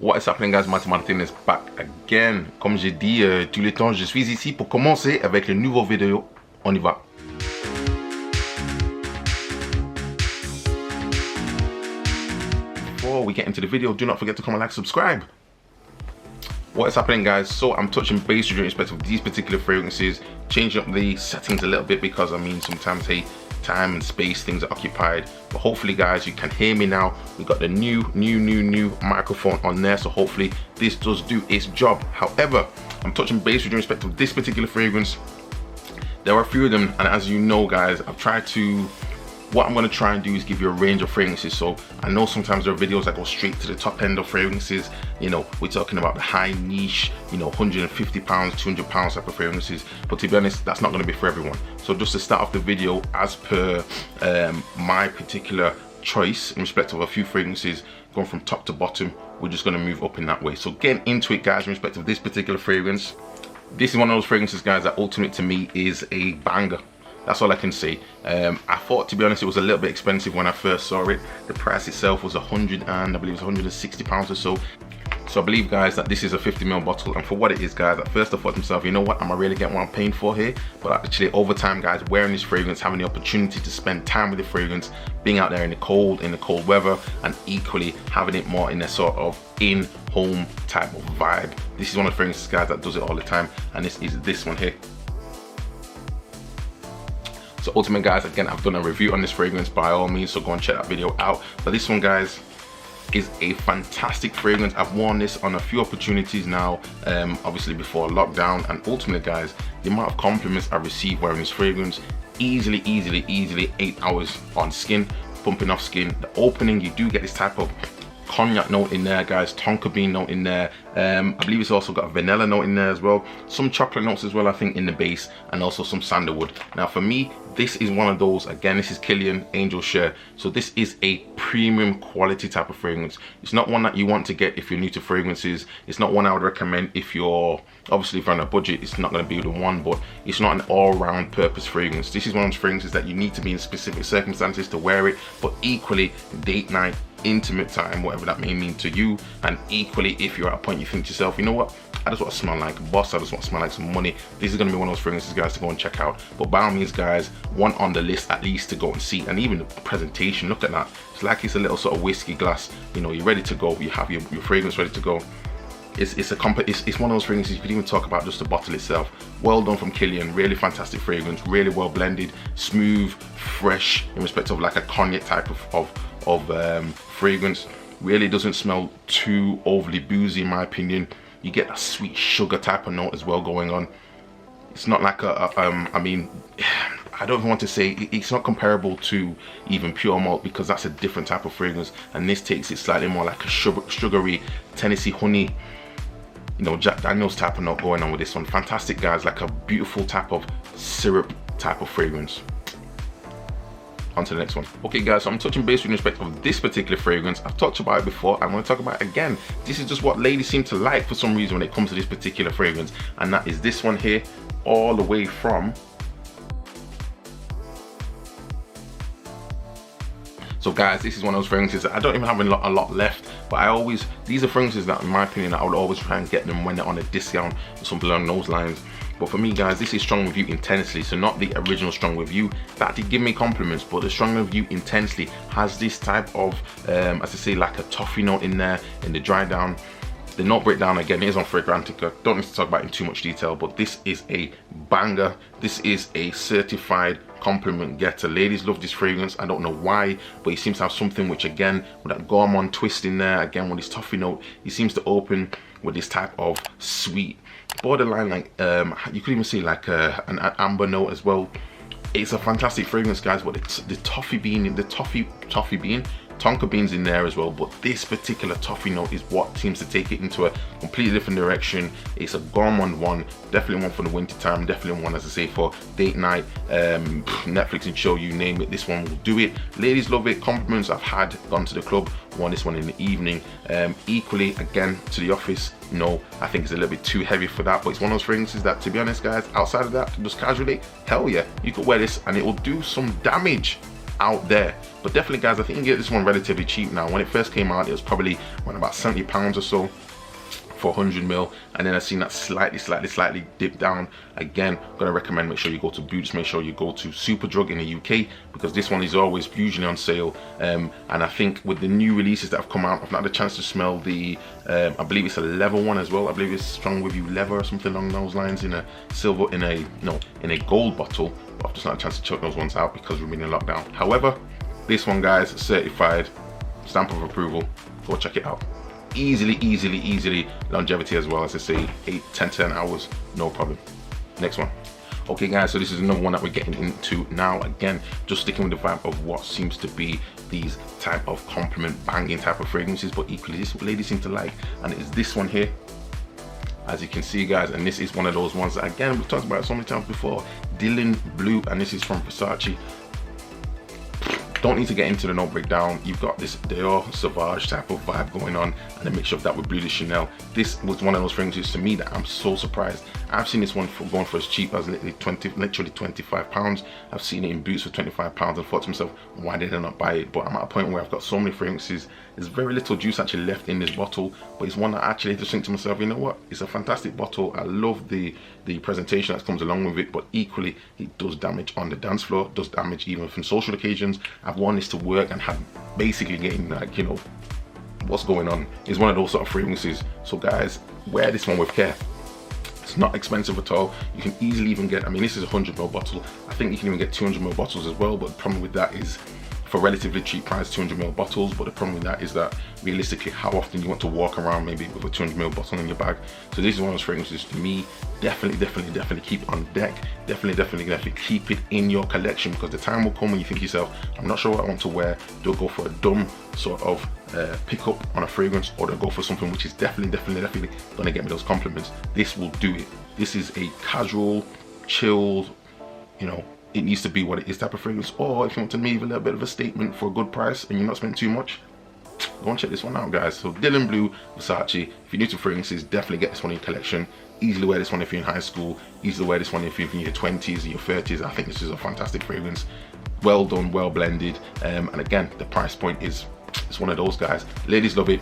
What is happening, guys? Martin is back again. Comme j'ai dit tout le temps, je suis ici pour commencer avec une nouvelle vidéo. On y va. Before we get into the video, do not forget to comment, like, subscribe. What is happening, guys? So I'm touching base with respect of these particular fragrances, changing up the settings a little bit because I mean sometimes, hey, time and space, things are occupied, but hopefully, guys, you can hear me now. We got the new microphone on there, so hopefully this does do its job. However, I'm touching base with respect to this particular fragrance. There are a few of them, and as you know, guys, I've tried to, what I'm going to try and do is give you a range of fragrances. So I know sometimes there are videos that go straight to the top end of fragrances. You know, we're talking about the high niche, you know, £150, £200 type of fragrances, but to be honest, that's not going to be for everyone. So just to start off the video, as per my particular choice in respect of a few fragrances, going from top to bottom, we're just going to move up in that way. So getting into it, guys, in respect of this particular fragrance, this is one of those fragrances, guys, that ultimately to me is a banger. That's all I can say. I thought, to be honest, it was a little bit expensive when I first saw it. The price itself was I believe it was £160 or so. So I believe, guys, that this is a 50ml bottle, and for what it is, guys, at first I thought to myself, you know what, am I really getting what I'm paying for here? But actually, over time, guys, wearing this fragrance, having the opportunity to spend time with the fragrance, being out there in the cold weather, and equally having it more in a sort of in-home type of vibe. This is one of the fragrances, guys, that does it all the time, and this is this one here. So ultimately, guys, again, I've done a review on this fragrance by all means, so go and check that video out. But this one, guys, is a fantastic fragrance. I've worn this on a few opportunities now, obviously before lockdown, and ultimately, guys, the amount of compliments I received wearing this fragrance, easily 8 hours on skin, pumping off skin. The opening, you do get this type of cognac note in there, guys, tonka bean note in there. I believe it's also got a vanilla note in there as well, some chocolate notes as well, I think, in the base, and also some sandalwood. Now for me, this is one of those, again, this is Killian Angel share, so this is a premium quality type of fragrance. It's not one that you want to get if you're new to fragrances. It's not one I would recommend if you're, obviously, if you're on a budget. It's not going to be the one, but it's not an all-round purpose fragrance. This is one of those fragrances that you need to be in specific circumstances to wear it, but equally date night, intimate time, whatever that may mean to you, and equally if you're at a point you think to yourself, you know what, I just want to smell like a boss, I just want to smell like some money, this is going to be one of those fragrances, guys, to go and check out. But by all means, guys, one on the list at least to go and see. And even the presentation, look at that, it's like it's a little sort of whiskey glass, you know, you're ready to go, you have your fragrance ready to go. It's one of those fragrances you could even talk about just the bottle itself. Well done from Killian, really fantastic fragrance, really well blended, smooth, fresh, in respect of like a cognac type of fragrance. Really doesn't smell too overly boozy, in my opinion. You get a sweet sugar type of note as well going on. It's not like I mean, I don't even want to say it's not comparable to even pure malt, because that's a different type of fragrance, and this takes it slightly more like a sugary Tennessee honey, you know, Jack Daniels type of note going on with this one. Fantastic, guys, like a beautiful type of syrup type of fragrance. On to the next one. Okay, guys, so I'm touching base with respect of this particular fragrance. I've talked about it before, I'm going to talk about it again. This is just what ladies seem to like for some reason when it comes to this particular fragrance, and that is this one here, all the way from, so guys, this is one of those fragrances that I don't even have a lot left, but these are fragrances that, in my opinion, I would always try and get them when they're on a discount or something along those lines. But for me, guys, this is Strong With You Intensely, so not the original Strong With You. That did give me compliments, but the Strong With You Intensely has this type of, as I say, like a toffee note in there, in the dry down. The note breakdown, again, is on Fragrantica. Don't need to talk about it in too much detail, but this is a banger. This is a certified compliment getter. Ladies love this fragrance. I don't know why, but it seems to have something which, again, with that gourmand twist in there, again, with this toffee note, it seems to open with this type of sweet, borderline, like you could even see like an amber note as well. It's a fantastic fragrance, guys, but it's the toffee bean, tonka beans in there as well, but this particular toffee note is what seems to take it into a completely different direction. It's a gourmand one, definitely one for the winter time, definitely one, as I say, for date night, Netflix and chill, you name it, this one will do it. Ladies love it. Compliments I've had, gone to the club, worn this one in the evening, equally, again, to the office. No, I think it's a little bit too heavy for that, but it's one of those fragrances that, to be honest, guys, outside of that, just casually, hell yeah, you could wear this and it will do some damage. out there. But definitely guys, I think you can get this one relatively cheap now. When it first came out, it was probably around about £70 or so for 100ml, and then I've seen that slightly dip down. Again, I'm gonna recommend make sure you go to Boots, make sure you go to Superdrug in the UK, because this one is always usually on sale. And I think with the new releases that have come out, I've not had a chance to smell the I believe it's a leather one as well. I believe it's Strong With You leather or something along those lines, in a silver, in a gold bottle. But I've just not had a chance to check those ones out because we've been in lockdown. However, this one guys, certified, stamp of approval, go check it out. Easily longevity as well, as I say, 10 hours, no problem. Next one. Okay guys, so this is another one that we're getting into now. Again, just sticking with the vibe of what seems to be these type of compliment banging type of fragrances, but equally this ladies seem to like, and it's this one here, as you can see guys. And this is one of those ones that, again, we've talked about it so many times before, Dylan Blue, and this is from Versace. Don't need to get into the no breakdown. You've got this Dior Sauvage type of vibe going on, and a mixture of that with Bleu de Chanel. This was one of those fragrances to me that I'm so surprised. I've seen this one going for as cheap as literally £25. I've seen it in Boots for £25 and thought to myself, why did I not buy it? But I'm at a point where I've got so many fragrances, there's very little juice actually left in this bottle, but it's one that I actually just think to myself, you know what, it's a fantastic bottle. I love the presentation that comes along with it, but equally it does damage on the dance floor, does damage even from social occasions. I've worn this to work and had basically getting like, you know, what's going on. It's one of those sort of fragrances. So guys, wear this one with care. It's not expensive at all. You can easily even get, I mean, this is a 100ml bottle. I think you can even get 200ml bottles as well, but the problem with that is, for relatively cheap price, 200ml bottles, but the problem with that is that realistically, how often you want to walk around maybe with a 200ml bottle in your bag. So this is one of those fragrances to me, definitely keep on deck. Definitely keep it in your collection, because the time will come when you think to yourself, I'm not sure what I want to wear. Do I go for a dumb sort of pick up on a fragrance, or do I go for something which is definitely gonna get me those compliments? This will do it. This is a casual, chilled, you know, it needs to be what it is type of fragrance. Or if you want to leave a little bit of a statement for a good price and you're not spending too much, go and check this one out guys. So Dylan Blue, Versace. If you're new to fragrances, definitely get this one in your collection. Easily wear this one if you're in high school, easily wear this one if you're in your 20s or your 30s. I think this is a fantastic fragrance, well done, well blended, and again, the price point is, it's one of those guys, ladies love it.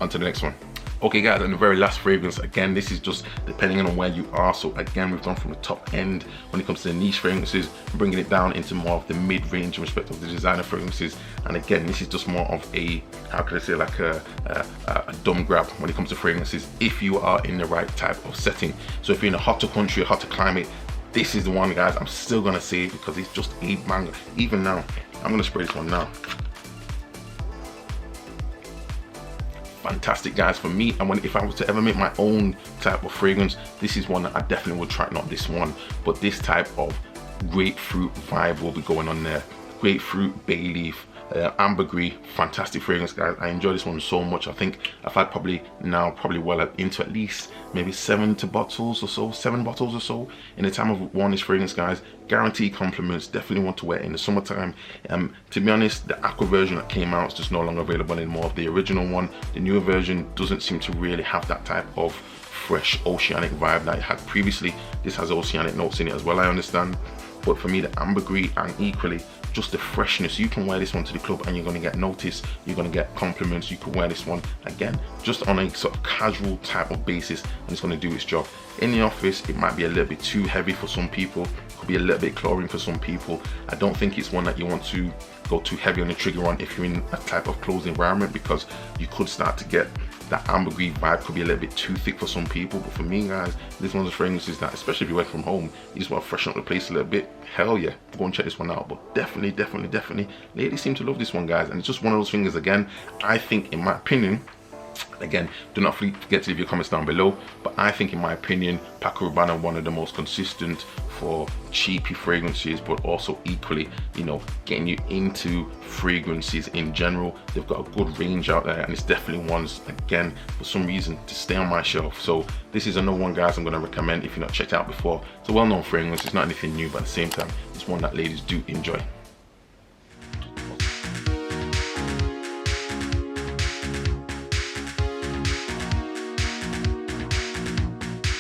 On to the next one. Okay guys, and the very last fragrance, again, this is just depending on where you are. So again, we've gone from the top end when it comes to the niche fragrances, bringing it down into more of the mid-range in respect of the designer fragrances. And again, this is just more of a, how could I say, like a dumb grab when it comes to fragrances, if you are in the right type of setting. So if you're in a hotter country, a hotter climate, this is the one guys, I'm still gonna say it because it's just a banger. Even now, I'm gonna spray this one now. Fantastic guys for me. And if I was to ever make my own type of fragrance, this is one that I definitely would try. Not this one, but this type of grapefruit vibe will be going on there. Grapefruit, bay leaf, ambergris, fantastic fragrance guys. I enjoy this one so much. I think I've had probably well into at least maybe 7 bottles or so in the time of wearing this fragrance guys. Guaranteed compliments. Definitely want to wear it in the summertime. To be honest, the aqua version that came out is just no longer available anymore of the original one. The newer version doesn't seem to really have that type of fresh oceanic vibe that it had previously. This has oceanic notes in it as well, I understand, but for me the ambergris and equally just the freshness, you can wear this one to the club and you're going to get noticed, you're going to get compliments. You can wear this one again just on a sort of casual type of basis and it's going to do its job. In the office, it might be a little bit too heavy for some people, could be a little bit chlorine for some people. I don't think it's one that you want to go too heavy on the trigger on if you're in a type of closed environment, because you could start to get that ambergris vibe, could be a little bit too thick for some people. But for me guys, this one of the fragrances that, especially if you work from home, you just want to freshen up the place a little bit, hell yeah, go and check this one out. But definitely ladies seem to love this one guys, and it's just one of those things. Again, I think in my opinion, again, do not forget to leave your comments down below, but I think in my opinion, Paco Rabanne, one of the most consistent for cheapy fragrances, but also equally, you know, getting you into fragrances in general. They've got a good range out there and it's definitely ones, again, for some reason to stay on my shelf. So this is another one guys I'm going to recommend if you've not checked out before. It's a well-known fragrance, it's not anything new, but at the same time it's one that ladies do enjoy.